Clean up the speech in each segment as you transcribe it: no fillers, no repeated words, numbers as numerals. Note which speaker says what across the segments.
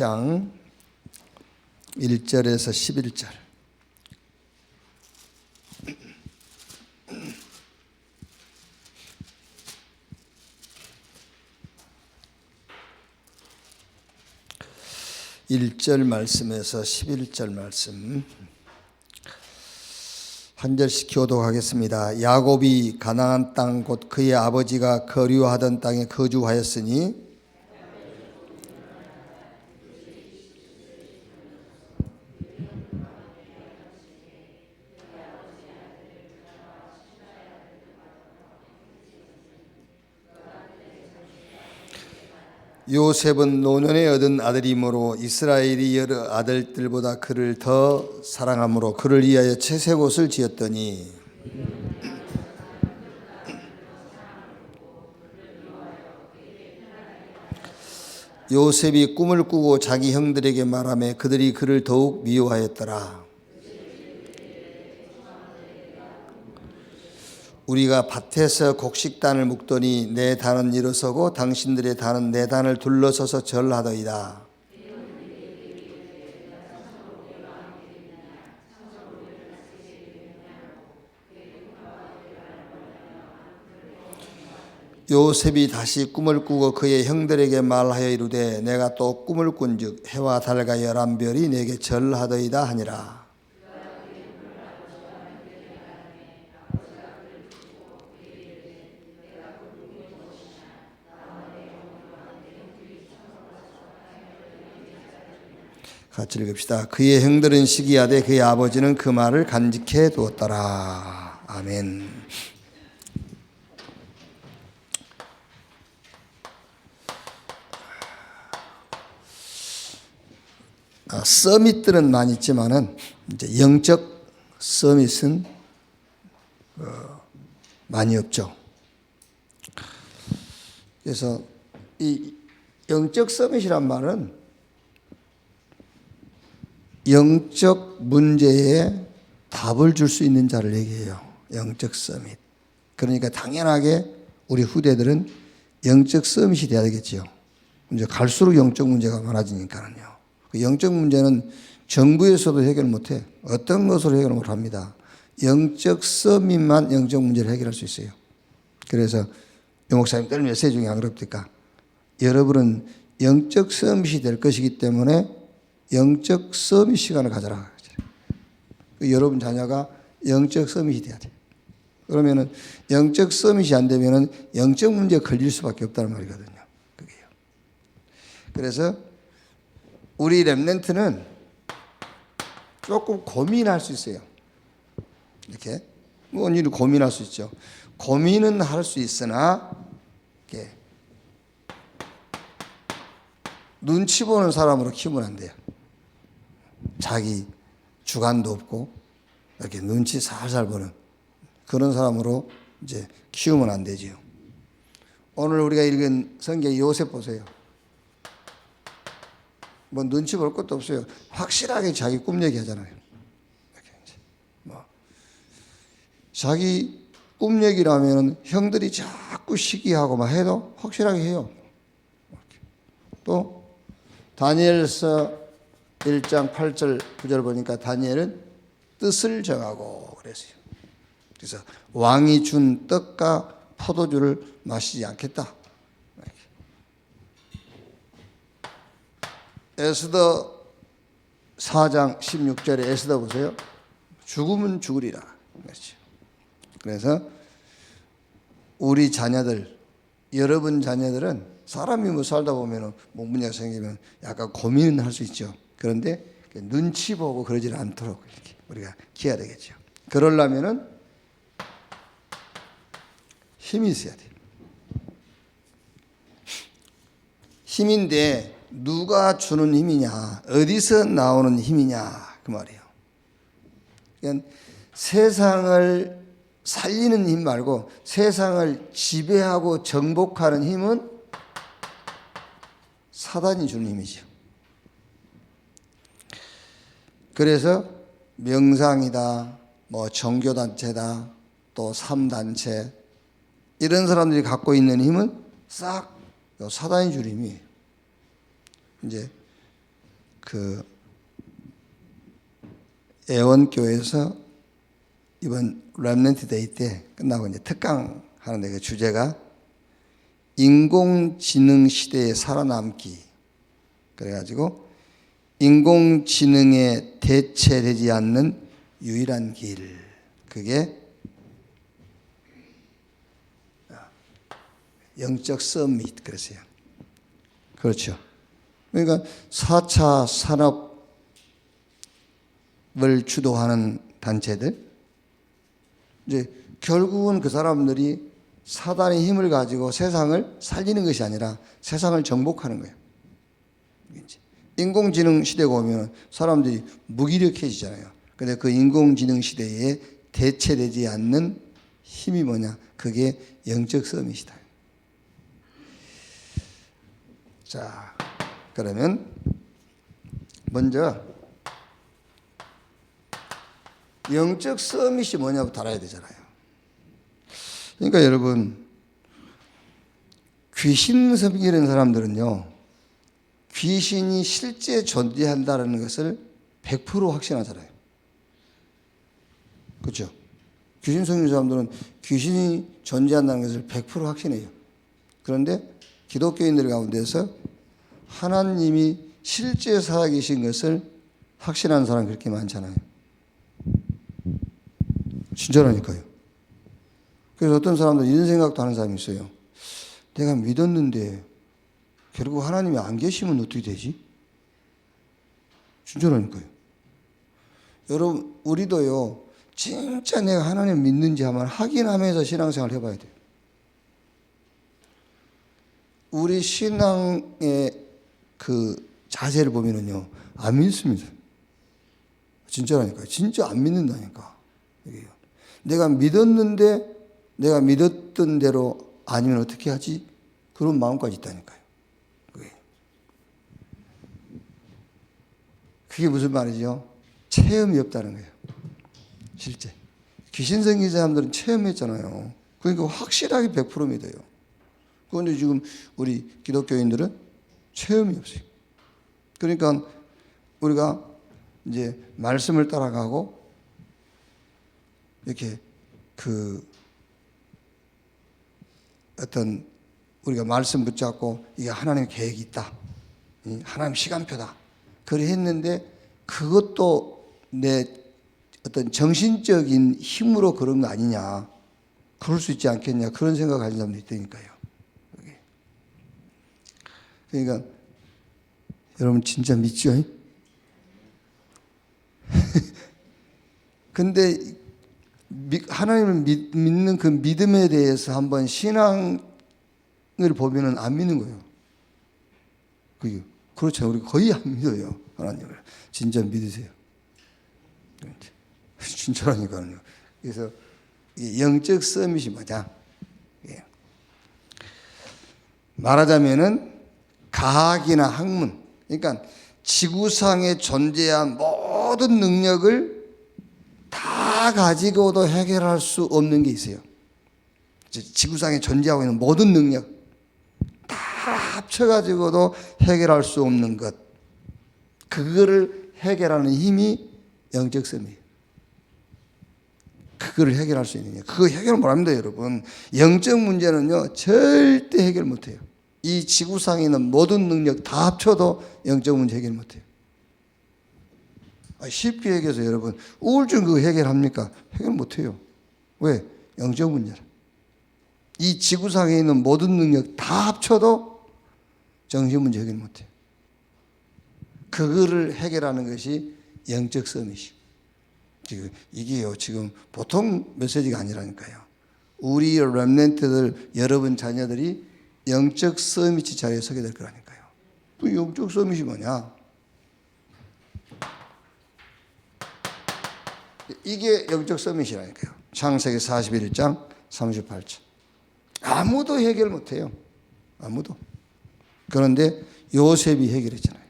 Speaker 1: 장 1절에서 11절. (1절) 말씀에서 11절 말씀 한 절씩 교독하겠습니다. 야곱이 가나안 땅 곧 그의 아버지가 거류하던 땅에 거주하였으니 요셉은 노년에 얻은 아들이므로 이스라엘이 여러 아들들보다 그를 더 사랑하므로 그를 위하여 채색 옷을 지었더니 요셉이 꿈을 꾸고 자기 형들에게 말하며 그들이 그를 더욱 미워하였더라. 우리가 밭에서 곡식단을 묶더니 내 단은 일어서고 당신들의 단은 내 단을 둘러서서 절하더이다. 요셉이 다시 꿈을 꾸고 그의 형들에게 말하여 이르되 내가 또 꿈을 꾼즉 해와 달과 11별이 내게 절하더이다 하니라. 같이 읽읍시다. 그의 형들은 시기하되 그의 아버지는 그 말을 간직해 두었더라. 아멘. 서밋들은 많이 있지만은 이제 영적 서밋은 많이 없죠. 그래서 이 영적 서밋이란 말은 영적 문제에 답을 줄 수 있는 자를 얘기해요. 영적 서밋. 그러니까 당연하게 우리 후대들은 영적 서밋이 돼야 되겠죠. 이제 갈수록 영적 문제가 많아지니까요. 그 영적 문제는 정부에서도 해결 못해. 어떤 것으로 해결 못합니다. 영적 서밋만 영적 문제를 해결할 수 있어요. 그래서 유 목사님 늘 메시지 중에 안 그럽니까? 여러분은 영적 서밋이 될 것이기 때문에 영적 서밋 시간을 가져라. 여러분 자녀가 영적 서밋이 돼야 돼. 그러면은 영적 서밋이 안 되면은 영적 문제에 걸릴 수밖에 없다는 말이거든요. 그게요. 그래서 우리 렘넌트는 조금 고민할 수 있어요. 이렇게 언니는 고민할 수 있죠. 고민은 할 수 있으나 이렇게 눈치 보는 사람으로 키우면 안 돼요. 자기 주관도 없고 이렇게 눈치 살살 보는 그런 사람으로 이제 키우면 안 되지요. 오늘 우리가 읽은 성경 요셉 보세요. 뭐 눈치 볼 것도 없어요. 확실하게 자기 꿈 얘기하잖아요. 뭐 자기 꿈 얘기라면은 형들이 자꾸 시기하고 막 해도 확실하게 해요. 또 다니엘서 1장 8절 9절 보니까 다니엘은 뜻을 정하고 그랬어요. 그래서 왕이 준 떡과 포도주를 마시지 않겠다. 에스더 4장 16절에 에스더 보세요. 죽으면 죽으리라. 그래서 우리 자녀들, 여러분 자녀들은 사람이 뭐 살다 보면 뭐 문제가 생기면 약간 고민은 할 수 있죠. 그런데 눈치 보고 그러지 않도록 이렇게 우리가 기해야 되겠죠. 그러려면은 힘이 있어야 돼요. 힘인데 누가 주는 힘이냐, 어디서 나오는 힘이냐 그 말이에요. 그러니까 세상을 살리는 힘 말고 세상을 지배하고 정복하는 힘은 사단이 주는 힘이죠. 그래서 명상이다, 뭐 종교단체다, 또 3단체 이런 사람들이 갖고 있는 힘은 싹 사단이 주는 힘이에요. 이제 그 애원교회에서 이번 렘넌트 데이 때 끝나고 이제 특강 하는데 그 주제가 인공지능 시대에 살아남기. 그래가지고 인공지능에 대체되지 않는 유일한 길. 그게 영적 서밋 그랬어요. 그렇죠. 그러니까 4차 산업을 주도하는 단체들, 이제 결국은 그 사람들이 사단의 힘을 가지고 세상을 살리는 것이 아니라 세상을 정복하는 거예요. 인공지능 시대가 오면 사람들이 무기력해지잖아요. 근데 그 인공지능 시대에 대체되지 않는 힘이 뭐냐? 그게 영적 서밋이다. 자, 그러면 먼저 영적 서밋이 뭐냐부터 알아야 되잖아요. 그러니까 여러분, 귀신 섬기는 사람들은요, 귀신이 실제 존재한다는 것을 100% 확신하잖아요. 그렇죠? 귀신 섬기는 사람들은 귀신이 존재한다는 것을 100% 확신해요. 그런데 기독교인들 가운데서 하나님이 실제 살아계신 것을 확신하는 사람이 그렇게 많잖아요. 진짜라니까요. 그래서 어떤 사람들은 이런 생각도 하는 사람이 있어요. 내가 믿었는데 결국 하나님이 안 계시면 어떻게 되지? 진짜라니까요. 여러분, 우리도요, 진짜 내가 하나님 믿는지 한번 확인하면서 신앙생활 해봐야 돼요. 우리 신앙의 그 자세를 보면은요, 안 믿습니다. 진짜라니까요. 진짜 안 믿는다니까. 내가 믿었는데 내가 믿었던 대로 아니면 어떻게 하지? 그런 마음까지 있다니까요. 그게 무슨 말이죠? 체험이 없다는 거예요. 실제. 귀신 생긴 사람들은 체험했잖아요. 그러니까 확실하게 100% 믿어요. 그런데 지금 우리 기독교인들은 체험이 없어요. 그러니까 우리가 이제 말씀을 따라가고 이렇게 그 어떤 우리가 말씀 붙잡고 이게 하나님의 계획이 있다. 하나님 시간표다. 그래 했는데 그것도 내 어떤 정신적인 힘으로 그런 거 아니냐. 그럴 수 있지 않겠냐. 그런 생각을 가진 사람도 있다니까요. 그러니까 여러분 진짜 믿죠? 근데 하나님을 믿는 그 믿음에 대해서 한번 신앙을 보면은 안 믿는 거예요. 그렇죠. 우리 거의 안 믿어요. 하나님을. 진짜 믿으세요. 진짜라니까요. 그래서 영적 서밋이 뭐냐? 말하자면은 과학이나 학문, 그러니까 지구상에 존재한 모든 능력을 다 가지고도 해결할 수 없는 게 있어요. 지구상에 존재하고 있는 모든 능력 다 합쳐가지고도 해결할 수 없는 것, 그거를 해결하는 힘이 영적 셈이에요. 그거를 해결할 수 있느냐. 그거 해결 못합니다, 여러분. 영적 문제는요, 절대 해결 못해요. 이 지구상에 있는 모든 능력 다 합쳐도 영적 문제 해결 못해요. 쉽게 얘기해서 여러분, 우울증 그거 해결합니까? 해결 못해요. 왜? 영적 문제라. 이 지구상에 있는 모든 능력 다 합쳐도 정신 문제 해결 못해요. 그거를 해결하는 것이 영적 서밋이에요. 이게요, 지금 보통 메시지가 아니라니까요. 우리 렘넌트들, 여러분 자녀들이 영적 서밋 자리에 서게 될 거라니까요. 그 영적 서밋이 뭐냐? 이게 영적 서밋이라니까요. 창세기 41장 38절. 아무도 해결 못해요. 아무도. 그런데 요셉이 해결했잖아요.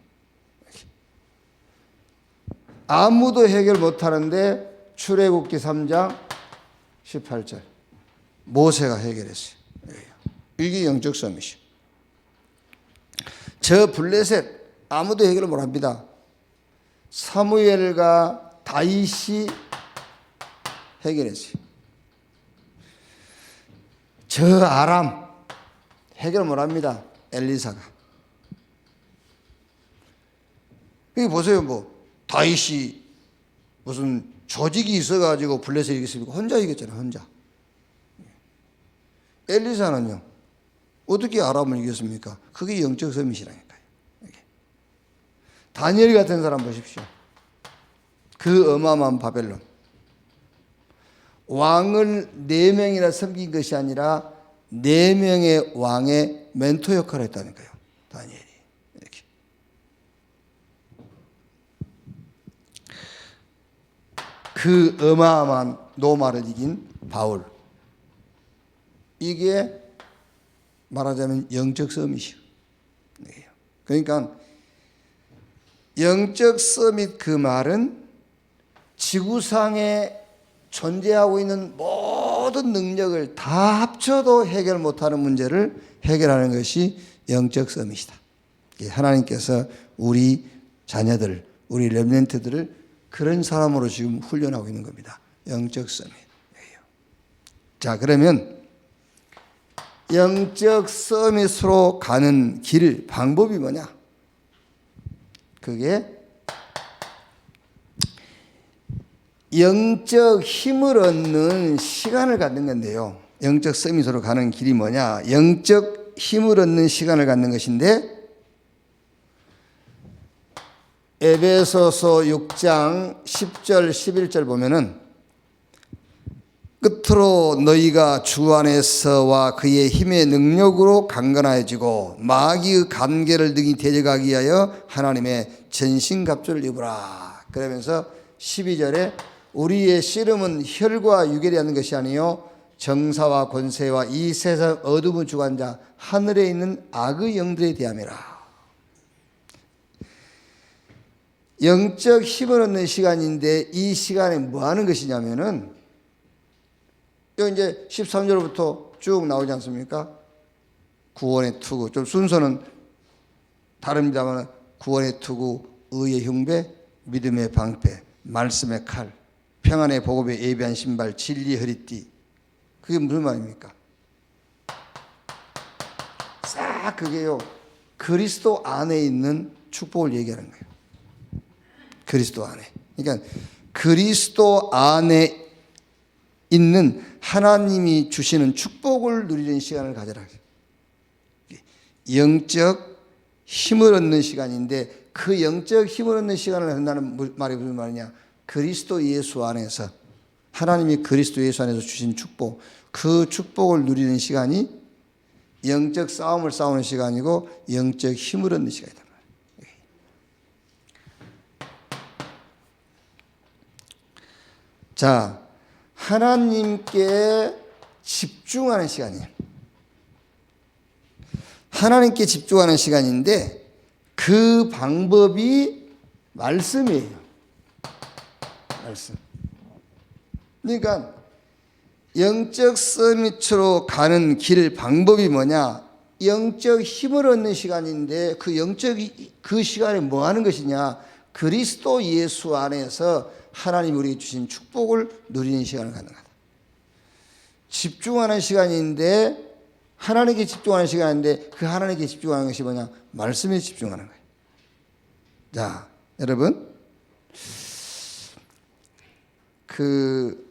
Speaker 1: 아무도 해결 못하는데 출애굽기 3장 18절. 모세가 해결했어요. 이게 영적 서밋이에요. 저 블레셋 아무도 해결을 못합니다. 사무엘과 다윗이 해결했어요. 저 아람 해결 못합니다. 엘리사가. 여기 보세요. 뭐 다윗이 무슨 조직이 있어가지고 블레셋 이겼습니까? 혼자 이겼잖아요. 혼자. 엘리사는요, 어떻게 아람을 이겼습니까? 그게 영적 서밋이라니까요. 다니엘 같은 사람 보십시오. 그 어마어마한 바벨론. 왕을 4명이나 섬긴 것이 아니라 4명의 왕의 멘토 역할을 했다니까요. 다니엘이. 이렇게. 그 어마어마한 노마를 이긴 바울. 이게 말하자면 영적 서밋이요. 그러니까 영적 서밋 그 말은 지구상에 존재하고 있는 모든 능력을 다 합쳐도 해결 못하는 문제를 해결하는 것이 영적 서밋이다. 하나님께서 우리 자녀들, 우리 렘넌트들을 그런 사람으로 지금 훈련하고 있는 겁니다. 영적 서밋. 자, 그러면 영적 서밋으로 가는 길, 방법이 뭐냐? 그게 영적 힘을 얻는 시간을 갖는 건데요. 영적 서밋으로 가는 길이 뭐냐? 영적 힘을 얻는 시간을 갖는 것인데, 에베소서 6장 10절 11절 보면은 끝으로 너희가 주 안에서와 그의 힘의 능력으로 강건해지고 마귀의 관계를 등이 대적하기 위하여 하나님의 전신갑주를 입으라. 그러면서 12절에 우리의 씨름은 혈과 육에 대한 것이 아니요 정사와 권세와 이 세상 어둠의 주관자 하늘에 있는 악의 영들에 대함이라. 영적 힘을 얻는 시간인데 이 시간에 뭐 하는 것이냐면은 여기 이제 13절부터 쭉 나오지 않습니까? 구원의 투구. 좀 순서는 다릅니다만 구원의 투구, 의의 흉배, 믿음의 방패, 말씀의 칼, 평안의 복음에 예비한 신발, 진리의 허리띠. 그게 무슨 말입니까? 싹 그게요, 그리스도 안에 있는 축복을 얘기하는 거예요. 그리스도 안에. 그러니까 그리스도 안에 있는 하나님이 주시는 축복을 누리는 시간을 가져라. 영적 힘을 얻는 시간인데 그 영적 힘을 얻는 시간을 한다는 말이 무슨 말이냐? 그리스도 예수 안에서, 하나님이 그리스도 예수 안에서 주신 축복, 그 축복을 누리는 시간이 영적 싸움을 싸우는 시간이고 영적 힘을 얻는 시간이다. 자, 하나님께 집중하는 시간이에요. 하나님께 집중하는 시간인데 그 방법이 말씀이에요. 말씀. 그러니까 영적 서밋으로 가는 길 방법이 뭐냐? 영적 힘을 얻는 시간인데 그 시간에 뭐 하는 것이냐? 그리스도 예수 안에서 하나님이 우리에게 주신 축복을 누리는 시간을 갖는 거다. 집중하는 시간인데 하나님께 집중하는 시간인데 그 하나님께 집중하는 것이 뭐냐? 말씀에 집중하는 거예요. 자, 여러분, 그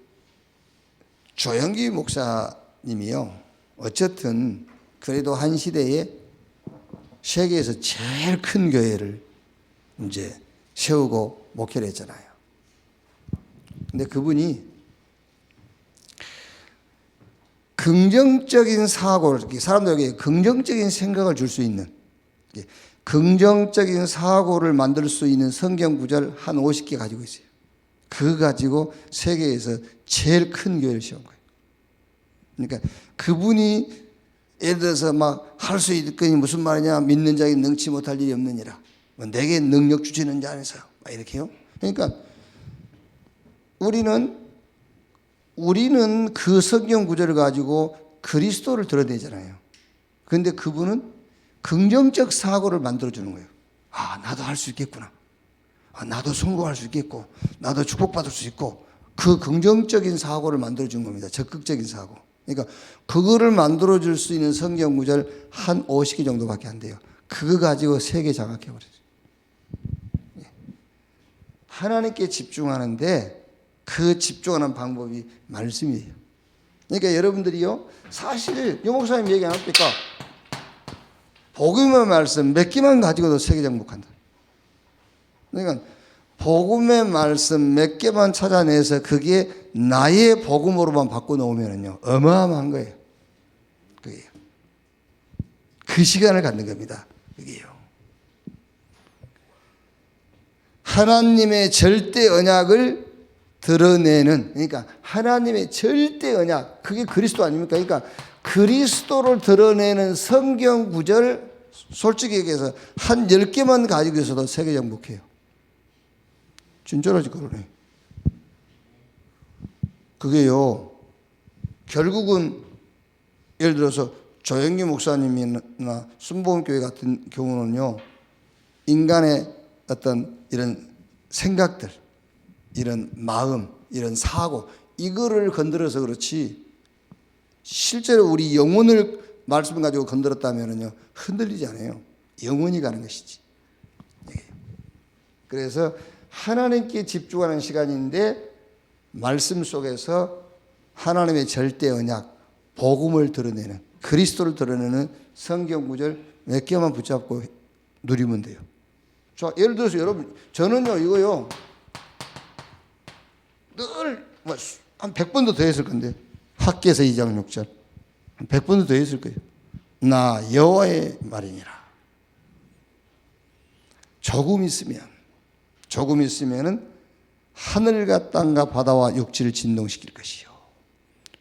Speaker 1: 조영기 목사님이요, 어쨌든 그래도 한 시대에 세계에서 제일 큰 교회를 이제 세우고 목회를 했잖아요. 근데 그분이 긍정적인 사고를, 사람들에게 긍정적인 생각을 줄 수 있는, 긍정적인 사고를 만들 수 있는 성경 구절 한 50개 가지고 있어요. 그거 가지고 세계에서 제일 큰 교회를 세운 거예요. 그러니까 그분이 예를 들어서 막 할 수 있거니 무슨 말이냐? 믿는 자에게 능치 못할 일이 없느니라. 내게 능력 주시는 자 안에서. 막 이렇게요. 그러니까 우리는 그 성경 구절을 가지고 그리스도를 드러내잖아요. 그런데 그분은 긍정적 사고를 만들어주는 거예요. 아, 나도 할 수 있겠구나. 나도 성공할 수 있겠고 나도 축복받을 수 있고 그 긍정적인 사고를 만들어준 겁니다. 적극적인 사고. 그러니까 그거를 만들어줄 수 있는 성경 구절 한 50개 정도밖에 안 돼요. 그거 가지고 세계 장악해버렸어요. 하나님께 집중하는데 그 집중하는 방법이 말씀이에요. 그러니까 여러분들이요, 사실 유 목사님 얘기 안 합니까? 복음의 말씀 몇 개만 가지고도 세계 정복한다. 그러니까 복음의 말씀 몇 개만 찾아내서 그게 나의 복음으로만 바꿔놓으면요 어마어마한 거예요. 그게요. 그 시간을 갖는 겁니다. 그게요. 하나님의 절대 언약을 드러내는, 그러니까 하나님의 절대 언약, 그게 그리스도 아닙니까? 그러니까 그리스도를 드러내는 성경 구절, 솔직히 얘기해서 한 10개만 가지고 있어도 세계 정복해요. 진짜로 그러네. 그게요, 결국은 예를 들어서 조영기 목사님이나 순복음교회 같은 경우는요, 인간의 어떤 이런 생각들, 이런 마음, 이런 사고, 이거를 건드려서 그렇지 실제로 우리 영혼을 말씀을 가지고 건드렸다면요 흔들리지 않아요. 영원히 가는 것이지. 그래서 하나님께 집중하는 시간인데 말씀 속에서 하나님의 절대 언약, 복음을 드러내는, 그리스도를 드러내는 성경 구절 몇 개만 붙잡고 누리면 돼요. 자, 예를 들어서 여러분, 저는요 이거요 늘 한 100번도 더 했을 건데, 학개서 2장 6절 한 100번도 더 했을 거예요. 나 여호와의 말이니라. 조금 있으면은 하늘과 땅과 바다와 육지를 진동시킬 것이요.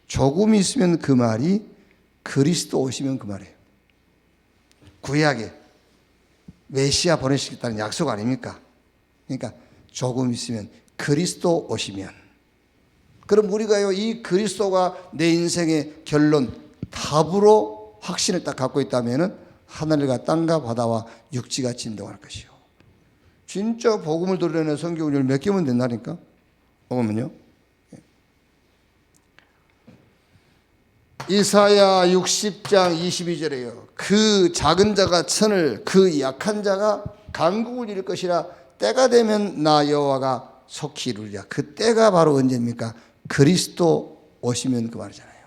Speaker 1: 조금 있으면 그 말이 그리스도 오시면 그 말이에요. 구약에 메시아 보내시겠다는 약속 아닙니까? 그러니까 조금 있으면 그리스도 오시면, 그럼 우리가요 이 그리스도가 내 인생의 결론, 답으로 확신을 딱 갖고 있다면은 하늘과 땅과 바다와 육지가 진동할 것이요. 진짜 복음을 드러내는 성경을 몇 개면 된다니까? 보면요, 이사야 60장 22절에요. 그 작은 자가 천을, 그 약한 자가 강국을 이룰 것이라. 때가 되면 나 여호와가 속히 이루리라. 그 때가 바로 언제입니까? 그리스도 오시면 그 말이잖아요.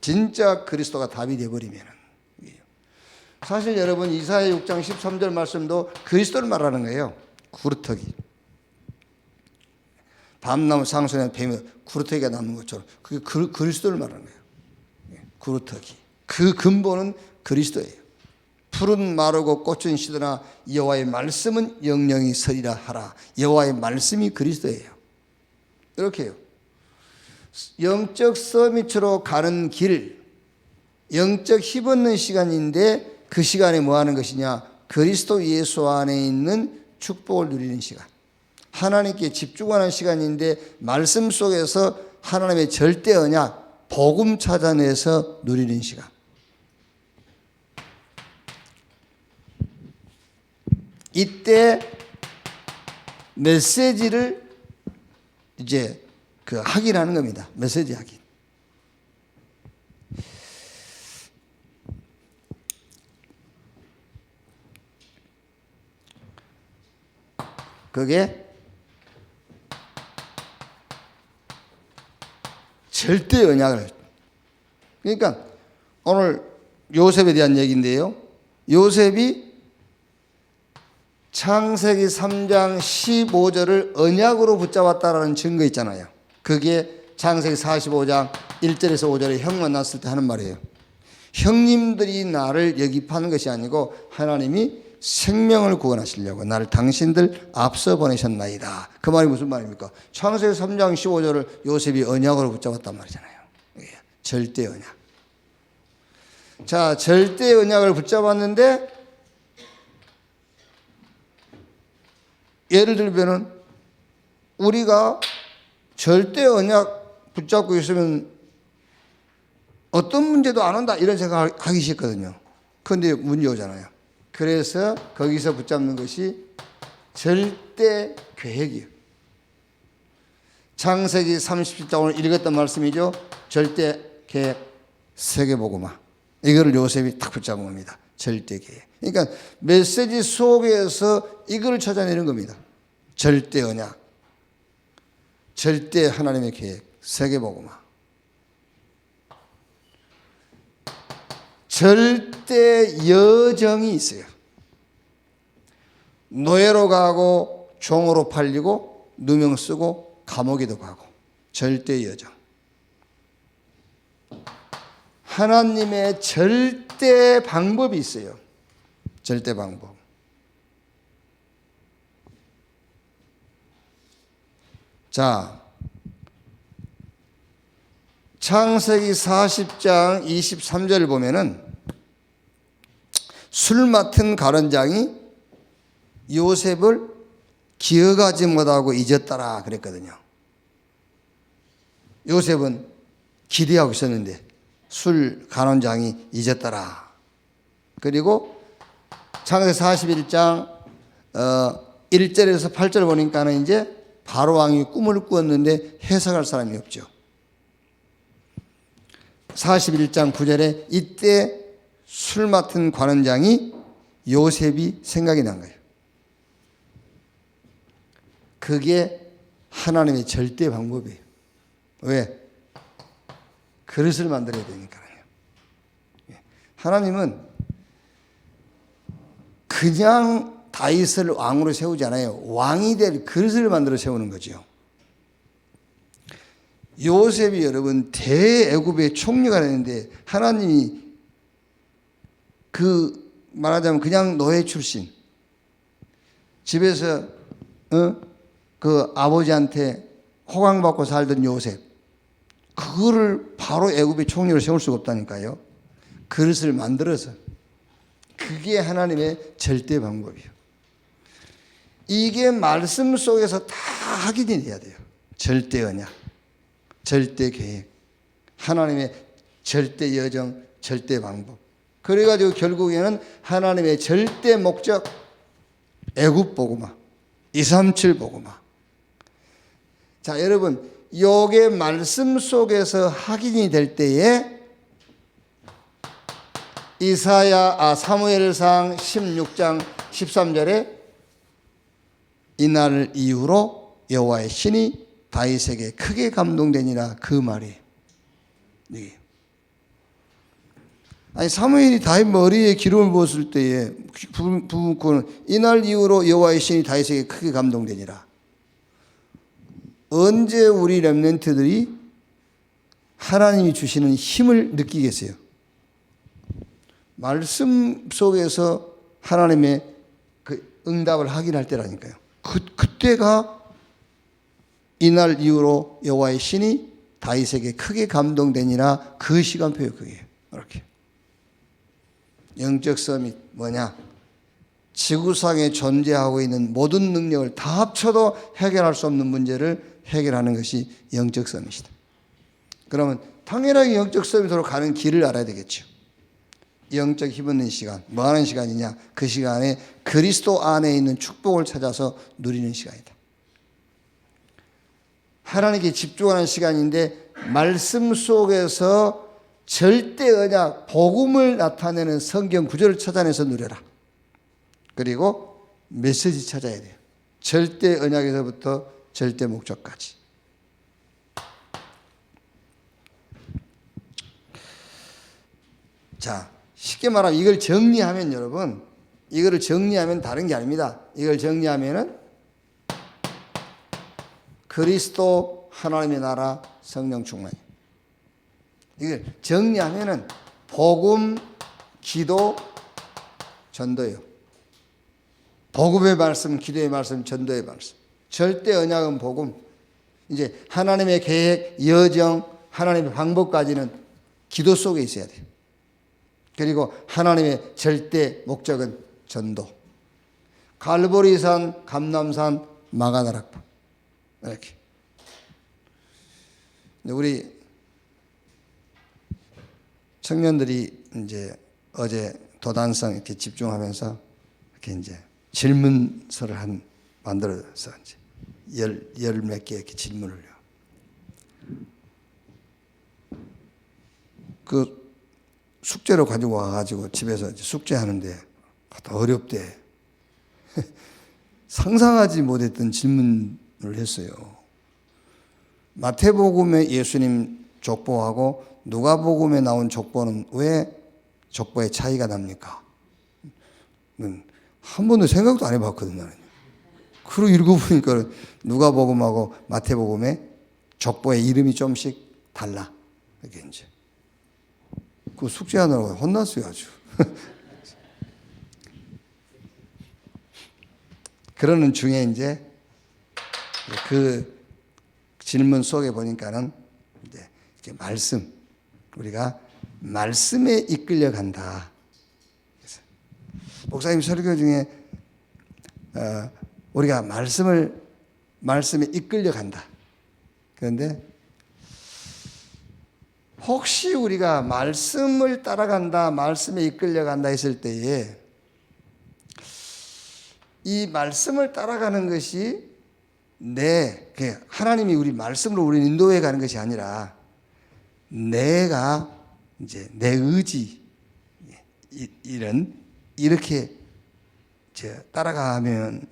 Speaker 1: 진짜 그리스도가 답이 되어버리면. 사실 여러분 이사야 6장 13절 말씀도 그리스도를 말하는 거예요. 구루터기. 밤나무 상선에 뱀이 구루터기가 남는 것처럼 그게 그리스도를 말하는 거예요. 구루터기. 그 근본은 그리스도예요. 푸른 마르고 꽃은 시드나 여호와의 말씀은 영영이 서리라 하라. 여호와의 말씀이 그리스도예요. 이렇게 해요. 영적 서밋으로 가는 길, 영적 힘없는 시간인데 그 시간에 뭐 하는 것이냐? 그리스도 예수 안에 있는 축복을 누리는 시간. 하나님께 집중하는 시간인데 말씀 속에서 하나님의 절대 언약, 복음 찾아내서 누리는 시간. 이때 메시지를 이제 확인하는 겁니다. 메시지 확인. 그게 절대 언약을. 그러니까 오늘 요셉에 대한 얘기인데요. 요셉이 창세기 3장 15절을 언약으로 붙잡았다라는 증거 있잖아요. 그게 창세기 45장 1절에서 5절에 형 만났을 때 하는 말이에요. 형님들이 나를 영입하는 것이 아니고 하나님이 생명을 구원하시려고 나를 당신들 앞서 보내셨나이다. 그 말이 무슨 말입니까? 창세기 3장 15절을 요셉이 언약으로 붙잡았단 말이잖아요. 절대 언약. 자, 절대 언약을 붙잡았는데 예를 들면은 우리가 절대 언약 붙잡고 있으면 어떤 문제도 안 온다 이런 생각하기 싫거든요. 그런데 문제 오잖아요. 그래서 거기서 붙잡는 것이 절대 계획이에요. 창세기 37장 오늘 읽었던 말씀이죠. 절대 계획 세계복음화. 이거를 요셉이 딱 붙잡은 겁니다. 절대 계획. 그러니까 메시지 속에서 이걸 찾아내는 겁니다. 절대 언약, 절대 하나님의 계획, 세계복음화. 절대 여정이 있어요. 노예로 가고 종으로 팔리고 누명 쓰고 감옥에도 가고 절대 여정. 하나님의 절대 방법이 있어요. 절대 방법. 자, 창세기 40장 23절을 보면은 술 맡은 가론장이 요셉을 기억하지 못하고 잊었더라 그랬거든요. 요셉은 기대하고 있었는데 술 가론장이 잊었더라. 그리고 창세기 41장 1절에서 8절 보니까는 이제 바로 왕이 꿈을 꾸었는데 해석할 사람이 없죠. 41장 9절에 이때 술 맡은 관원장이 요셉이 생각이 난 거예요. 그게 하나님의 절대 방법이에요. 왜? 그릇을 만들어야 되니까요. 하나님은 그냥 다윗을 왕으로 세우지 않아요. 왕이 될 그릇을 만들어 세우는 거죠. 요셉이 여러분 대애굽의 총리가 되는데 하나님이 말하자면 그냥 노예 출신 집에서 그 아버지한테 호강받고 살던 요셉 그거를 바로 애굽의 총리로 세울 수가 없다니까요. 그릇을 만들어서 그게 하나님의 절대 방법이에요. 이게 말씀 속에서 다 확인이 돼야 돼요. 절대 언약, 절대 계획, 하나님의 절대 여정, 절대 방법. 그래가지고 결국에는 하나님의 절대 목적, 애굽 복음화, 237 복음화. 자, 여러분, 요게 말씀 속에서 확인이 될 때에 사무엘상 16장 13절에 이날 이후로 여호와의 신이 다윗에게 크게 감동되니라 그 말이. 네. 아니 사무엘이 다윗 머리에 기름을 부었을 때에 부부는 이날 이후로 여호와의 신이 다윗에게 크게 감동되니라. 언제 우리 렘넌트들이 하나님이 주시는 힘을 느끼겠어요? 말씀 속에서 하나님의 그 응답을 확인할 때라니까요. 그때가 이날 이후로 여호와의 신이 다윗에게 크게 감동되니라 그 시간표예요. 그게 이렇게. 영적 서밋 뭐냐? 지구상에 존재하고 있는 모든 능력을 다 합쳐도 해결할 수 없는 문제를 해결하는 것이 영적 서밋이다. 그러면 당연하게 영적 서밋으로 가는 길을 알아야 되겠죠. 영적 힘없는 시간, 뭐 하는 시간이냐? 그 시간에 그리스도 안에 있는 축복을 찾아서 누리는 시간이다. 하나님께 집중하는 시간인데 말씀 속에서 절대 언약, 복음을 나타내는 성경 구절을 찾아내서 누려라. 그리고 메시지 찾아야 돼요. 절대 언약에서부터 절대 목적까지. 자, 쉽게 말하면 이걸 정리하면 여러분, 이거를 정리하면 다른 게 아닙니다. 이걸 정리하면은 그리스도 하나님의 나라 성령 충만이에요. 이걸 정리하면은 복음, 기도, 전도예요. 복음의 말씀, 기도의 말씀, 전도의 말씀. 절대 언약은 복음. 이제 하나님의 계획, 여정, 하나님의 방법까지는 기도 속에 있어야 돼요. 그리고 하나님의 절대 목적은 전도. 갈보리산, 감람산, 마가다락방. 이렇게. 우리 청년들이 이제 어제 도단성 이렇게 집중하면서 이렇게 이제 질문서를 한 만들어서 이제 열 몇 개 이렇게 질문을요. 그 숙제로 가지고 와가지고 집에서 이제 숙제하는데 더 어렵대. 상상하지 못했던 질문을 했어요. 마태복음에 예수님 족보하고 누가복음에 나온 족보는 왜 족보의 차이가 납니까? 한 번도 생각도 안 해봤거든요. 그리고 읽어보니까 누가복음하고 마태복음에 족보의 이름이 좀씩 달라. 이렇게 이제 그 숙제하느라고 혼났어요, 아주. 그러는 중에 이제 그 질문 속에 보니까는 이제 이렇게 말씀, 우리가 말씀에 이끌려 간다. 목사님 설교 중에 우리가 말씀에 이끌려 간다. 그런데 혹시 우리가 말씀을 따라간다, 말씀에 이끌려 간다 했을 때에 이 말씀을 따라가는 것이 하나님이 우리 말씀으로 우리 인도해 가는 것이 아니라 내가 이제 내 의지 이렇게 따라가면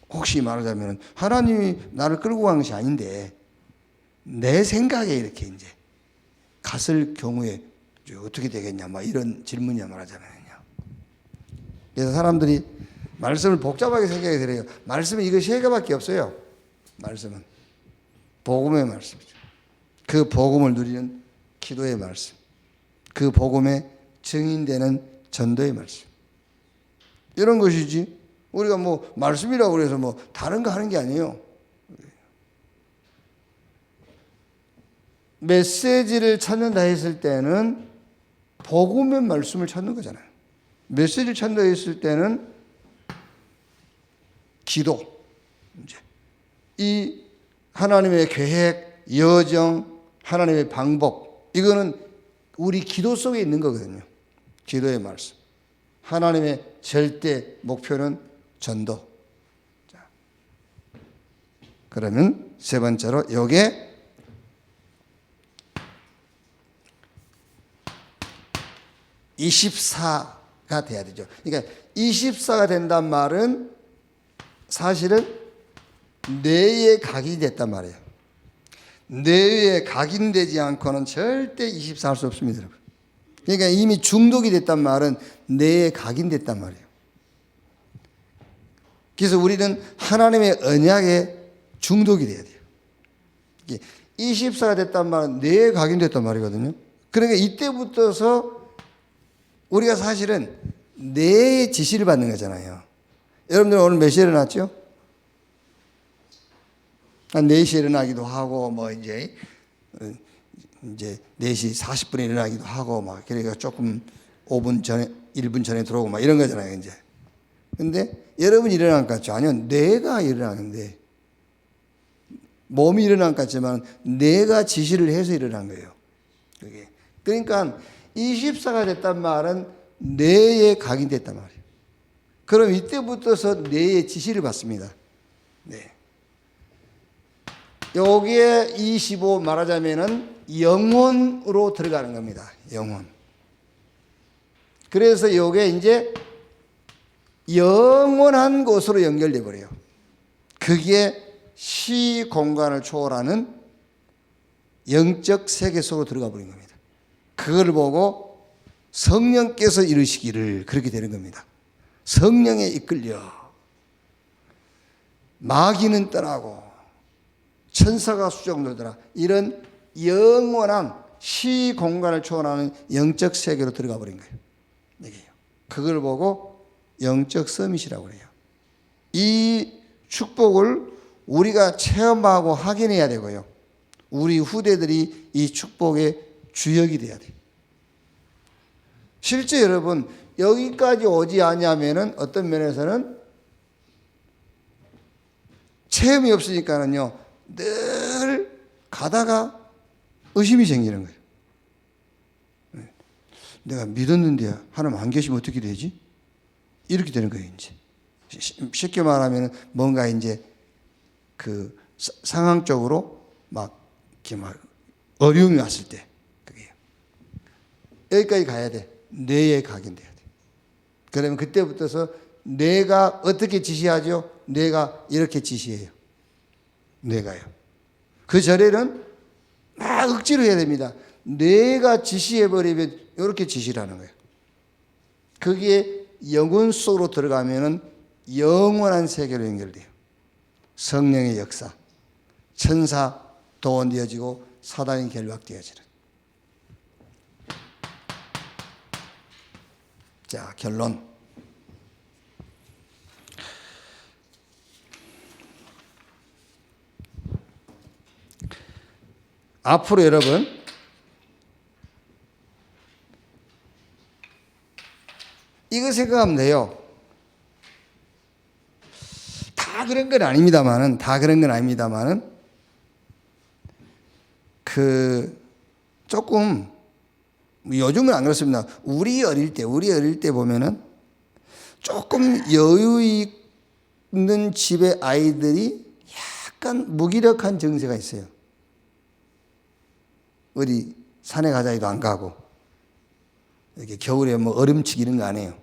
Speaker 1: 혹시 말하자면 하나님이 나를 끌고 가는 것이 아닌데 내 생각에 이렇게 이제 갔을 경우에 어떻게 되겠냐, 막 이런 질문이야 말하자면요. 그래서 사람들이 말씀을 복잡하게 생각이 들어요. 말씀은 이거 세 개밖에 없어요. 말씀은 복음의 말씀이죠. 그 복음을 누리는 기도의 말씀, 그 복음에 증인되는 전도의 말씀, 이런 것이지. 우리가 뭐 말씀이라고 그래서 뭐 다른 거 하는 게 아니에요. 메시지를 찾는다 했을 때는 복음의 말씀을 찾는 거잖아요. 메시지를 찾는다 했을 때는 기도, 이제 이 하나님의 계획, 여정, 하나님의 방법, 이거는 우리 기도 속에 있는 거거든요. 기도의 말씀. 하나님의 절대 목표는 전도. 자, 그러면 세 번째로 요게 24가 돼야 되죠. 그러니까 24가 된단 말은 사실은 뇌에 각인이 됐단 말이에요. 뇌에 각인되지 않고는 절대 24 할 수 없습니다, 여러분. 그러니까 이미 중독이 됐단 말은 뇌에 각인됐단 말이에요. 그래서 우리는 하나님의 언약에 중독이 돼야 돼요. 24가 됐단 말은 뇌에 각인됐단 말이거든요. 그러니까 이때부터서 우리가 사실은 뇌의 지시를 받는 거잖아요. 여러분들 오늘 몇 시에 일어났죠? 한 4시에 일어나기도 하고, 뭐 이제 4시 40분에 일어나기도 하고, 막, 그러니까 조금 5분 전에, 1분 전에 들어오고, 막 이런 거잖아요, 이제. 근데 여러분이 일어난 것 같죠? 아니요, 뇌가 일어나는데, 몸이 일어난 것 같지만, 뇌가 지시를 해서 일어난 거예요. 그게. 그러니까 24가 됐단 말은 뇌에 각인됐단 말이에요. 그럼 이때부터서 뇌의 지시를 받습니다. 네. 여기에 25 말하자면은 영혼으로 들어가는 겁니다. 영혼. 그래서 요게 이제 영원한 곳으로 연결돼 버려요. 그게 시 공간을 초월하는 영적 세계 속으로 들어가 버린 겁니다. 그걸 보고 성령께서 이루시기를 그렇게 되는 겁니다. 성령에 이끌려 마귀는 떠나고 천사가 수종들더라. 이런 영원한 시 공간을 초월하는 영적 세계로 들어가 버린 거예요. 이게요. 그걸 보고 영적 서밋이라고 그래요. 이 축복을 우리가 체험하고 확인해야 되고요. 우리 후대들이 이 축복의 주역이 돼야 돼요. 실제 여러분 여기까지 오지 않냐면은 어떤 면에서는 체험이 없으니까는요 늘 가다가 의심이 생기는 거예요. 내가 믿었는데 하나님 안 계시면 어떻게 되지? 이렇게 되는 거예요, 이제. 쉽게 말하면 뭔가 이제 그 상황적으로 막 이렇게 막 어려움이 왔을 때 그게요. 여기까지 가야 돼. 뇌에 각인돼야 돼. 그러면 그때부터서 뇌가 어떻게 지시하죠? 뇌가 이렇게 지시해요. 뇌가요. 그 전에는 막 억지로 해야 됩니다. 뇌가 지시해버리면 이렇게 지시를 하는 거예요. 그게 영혼 속으로 들어가면은 영원한 세계로 연결돼요. 성령의 역사, 천사 동원되어지고 사단이 결박되어지는. 자, 결론. 앞으로 여러분 이거 생각하면 돼요. 다 그런 건 아닙니다만은 그 조금 요즘은 안 그렇습니다. 우리 어릴 때 보면은 조금 여유 있는 집의 아이들이 약간 무기력한 정세가 있어요. 어디 산에 가자 해도 안 가고, 이렇게 겨울에 뭐 얼음치기 이런 거 안 해요.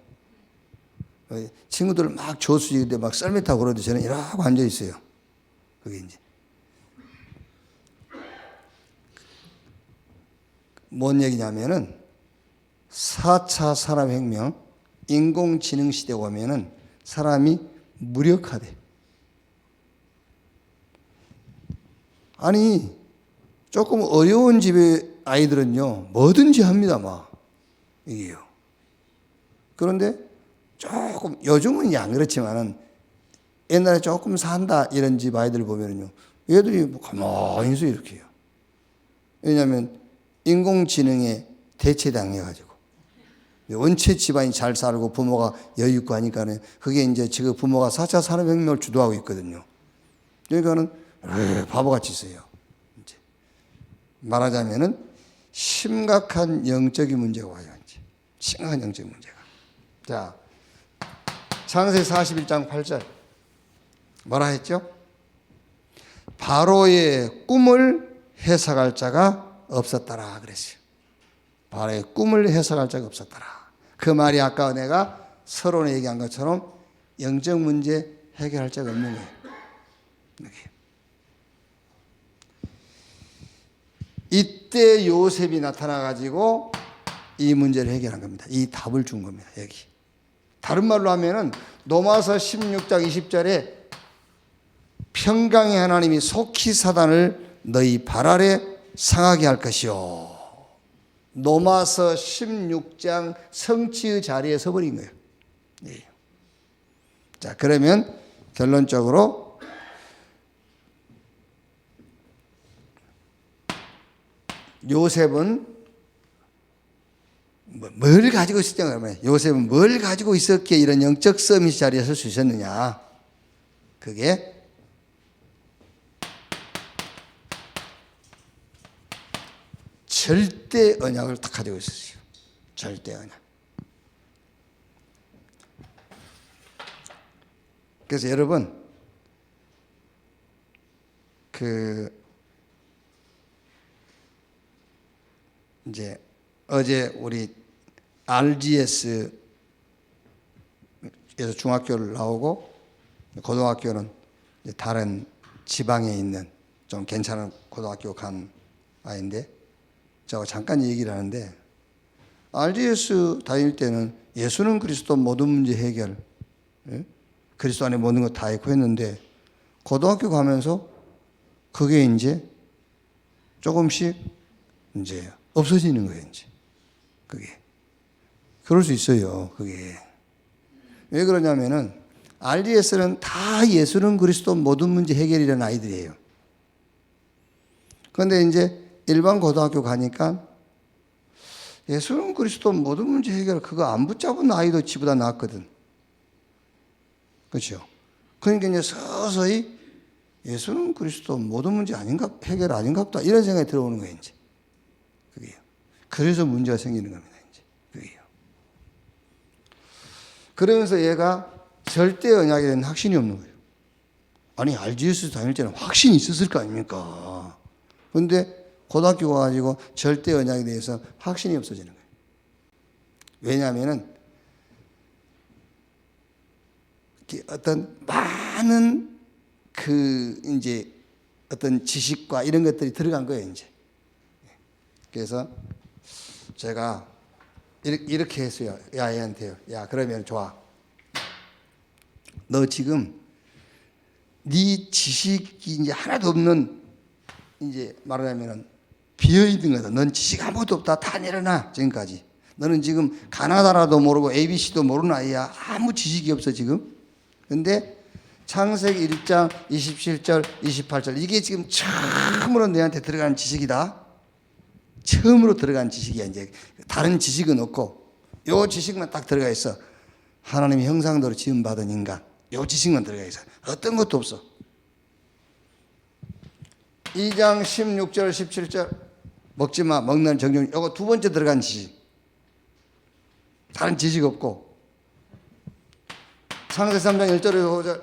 Speaker 1: 친구들 막 조수지인데 막 썰매 타고 그러도 저는 이러고 앉아 있어요. 그게 이제 뭔 얘기냐면은 4차 산업혁명, 인공지능 시대 오면은 사람이 무력화돼. 아니, 조금 어려운 집의 아이들은요, 뭐든지 합니다, 막. 이게요. 그런데 조금, 요즘은 안 그렇지만은 옛날에 조금 산다 이런 집 아이들 보면은요, 얘들이 뭐 가만히 있어 이렇게 해요. 왜냐하면 인공지능에 대체당해가지고. 원체 집안이 잘 살고 부모가 여유 있고 하니까는 그게 이제 지금 부모가 4차 산업혁명을 주도하고 있거든요. 그러니까는 바보같이 있어요. 이제 말하자면은 심각한 영적인 문제가 와요. 이제 심각한 영적인 문제가. 자, 창세 41장 8절 뭐라 했죠? 바로의 꿈을 해석할 자가 없었더라 그랬어요. 바로의 꿈을 해석할 자가 없었더라. 그 말이 아까 내가 서론에 얘기한 것처럼 영적 문제 해결할 자가 없는 거예요. 이때 요셉이 나타나가지고 이 문제를 해결한 겁니다. 이 답을 준 겁니다. 여기. 다른 말로 하면은 로마서 16장 20절에 평강의 하나님이 속히 사단을 너희 발 아래 상하게 할 것이요. 로마서 16장 성취의 자리에 서버린 거예요. 네. 자, 그러면 결론적으로 요셉은 뭘 가지고 있었냐 그러면 요셉은 뭘 가지고 있었기에 이런 영적 서밋 자리에 설 수 있었느냐. 그게 절대 언약을 딱 가지고 있었어요. 절대 언약. 그래서 여러분 이제 어제 우리 RGS에서 중학교를 나오고 고등학교는 이제 다른 지방에 있는 좀 괜찮은 고등학교 간 아이인데 제가 잠깐 얘기를 하는데 RGS 다닐 때는 예수는 그리스도 모든 문제 해결, 그리스도 안에 모든 것 다 있고 했는데 고등학교 가면서 그게 이제 조금씩 이제 없어지는 거예요, 이제. 그게. 그럴 수 있어요, 그게. 왜 그러냐면은 RGS는 다 예수는 그리스도 모든 문제 해결이라는 아이들이에요. 그런데 이제 일반 고등학교 가니까 예수는 그리스도 모든 문제 해결 그거 안 붙잡은 아이도 지보다 낫거든. 그렇죠? 그러니까 이제 서서히 예수는 그리스도 모든 문제 아닌가 해결 아닌가 보다 이런 생각이 들어오는 거예요, 이제. 그게요. 그래서 문제가 생기는 겁니다, 이제. 그게요. 그러면서 얘가 절대 언약에 대한 확신이 없는 거예요. 아니 RGS 다닐 때는 확신이 있었을 거 아닙니까? 그런데 고등학교 가가지고 절대 언약에 대해서 확신이 없어지는 거예요. 왜냐하면은 어떤 많은 그 이제 어떤 지식과 이런 것들이 들어간 거예요, 이제. 그래서 제가 이렇게 했어요. 야, 얘한테요. 야, 그러면 좋아. 너 지금 네 지식이 이제 하나도 없는, 이제 말하자면은 비어있는 거다. 넌 지식 아무것도 없다. 다 내려놔. 지금까지. 너는 지금 가나다라도 모르고 ABC도 모르는 아이야. 아무 지식이 없어 지금. 근데 창세기 1장 27절 28절 이게 지금 처음으로 너한테 들어가는 지식이다. 처음으로 들어간 지식이야. 이제 다른 지식은 없고 요 지식만 딱 들어가 있어. 하나님의 형상대로 지음받은 인간. 요 지식만 들어가 있어. 어떤 것도 없어. 2장 16절 17절 먹지마 먹는 정령, 요거 두 번째 들어간 지식. 다른 지식 없고. 창세기 3장 1절에서 5절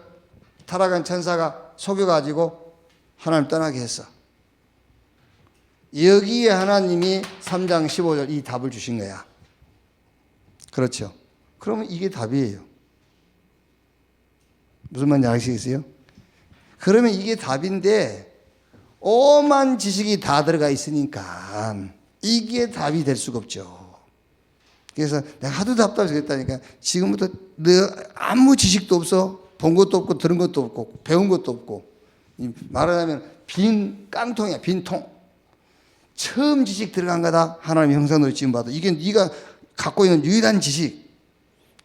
Speaker 1: 타락한 천사가 속여가지고 하나님 떠나게 했어. 여기에 하나님이 3장 15절 이 답을 주신 거야. 그렇죠. 그러면 이게 답이에요. 무슨 말인지 아시겠어요? 그러면 이게 답인데 오만 지식이 다 들어가 있으니까 이게 답이 될 수가 없죠. 그래서 내가 하도 답답해서 그랬다니까. 지금부터 너 아무 지식도 없어. 본 것도 없고 들은 것도 없고 배운 것도 없고 말하자면 빈 깡통이야. 빈 통. 처음 지식 들어간 거다. 하나님의 형상으로 지음받아. 이게 네가 갖고 있는 유일한 지식.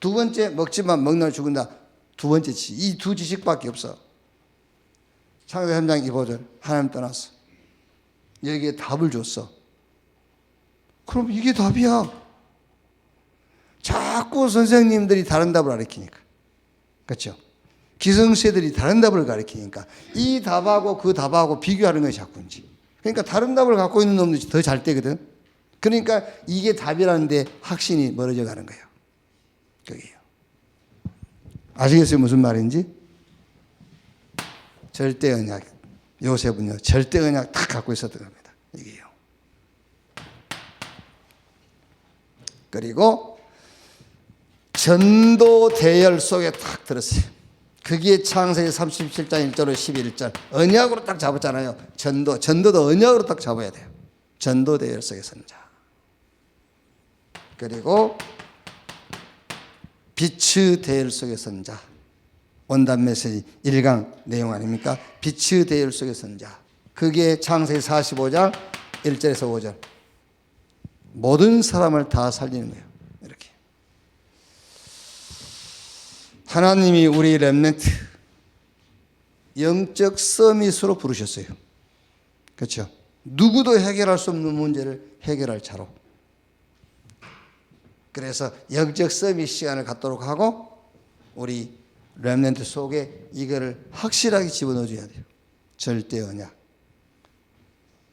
Speaker 1: 두 번째 먹지만 먹는 죽은다. 두 번째 지식. 이 두 지식밖에 없어. 창세기 3장 25절 하나님 떠났어. 여기에 답을 줬어. 그럼 이게 답이야. 자꾸 선생님들이 다른 답을 가르치니까. 그렇죠? 기성세들이 다른 답을 가르치니까 이 답하고 그 답하고 비교하는 거예요, 자꾸인지. 그러니까 다른 답을 갖고 있는 놈들이 더 잘 되거든. 그러니까 이게 답이라는데 확신이 멀어져 가는 거예요. 그게요. 아시겠어요? 무슨 말인지? 절대 언약. 요셉은요, 절대 언약 딱 갖고 있었던 겁니다. 이게요. 그리고 전도 대열 속에 딱 들었어요. 그게 창세기 37장 1절로 11절. 언약으로 딱 잡았잖아요. 전도도 언약으로 딱 잡아야 돼요. 전도 대열 속에 선자. 그리고 빛의 대열 속에 선자. 원단 메시지 1강 내용 아닙니까? 빛의 대열 속에 선자. 그게 창세기 45장 1절에서 5절. 모든 사람을 다 살리는 거예요. 이렇게. 하나님이 우리 렘넌트 영적 서밋으로 부르셨어요. 그렇죠? 누구도 해결할 수 없는 문제를 해결할 자로. 그래서 영적 서밋 시간을 갖도록 하고 우리 렘넌트 속에 이거를 확실하게 집어넣어줘야 돼요. 절대 언약.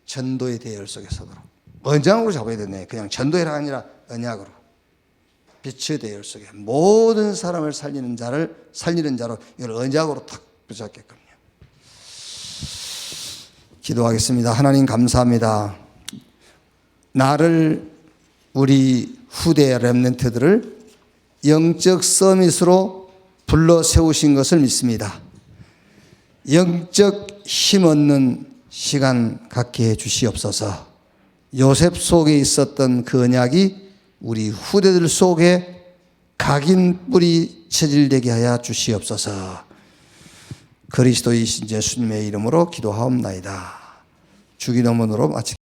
Speaker 1: 전도의 대열 속에 서도록. 언약으로 잡아야 되네. 그냥 전도회가 아니라 언약으로. 빛의 대열 속에 모든 사람을 살리는 자로 이걸 언약으로 탁 붙잡게끔요. 기도하겠습니다. 하나님 감사합니다. 나를 우리 후대 렘넌트들을 영적 서밋으로 불러 세우신 것을 믿습니다. 영적 힘 얻는 시간 갖게 해 주시옵소서. 요셉 속에 있었던 그 언약이 우리 후대들 속에 각인 뿌리 체질되게 하여 주시옵소서. 그리스도이신 예수님의 이름으로 기도하옵나이다. 주기도문으로 마치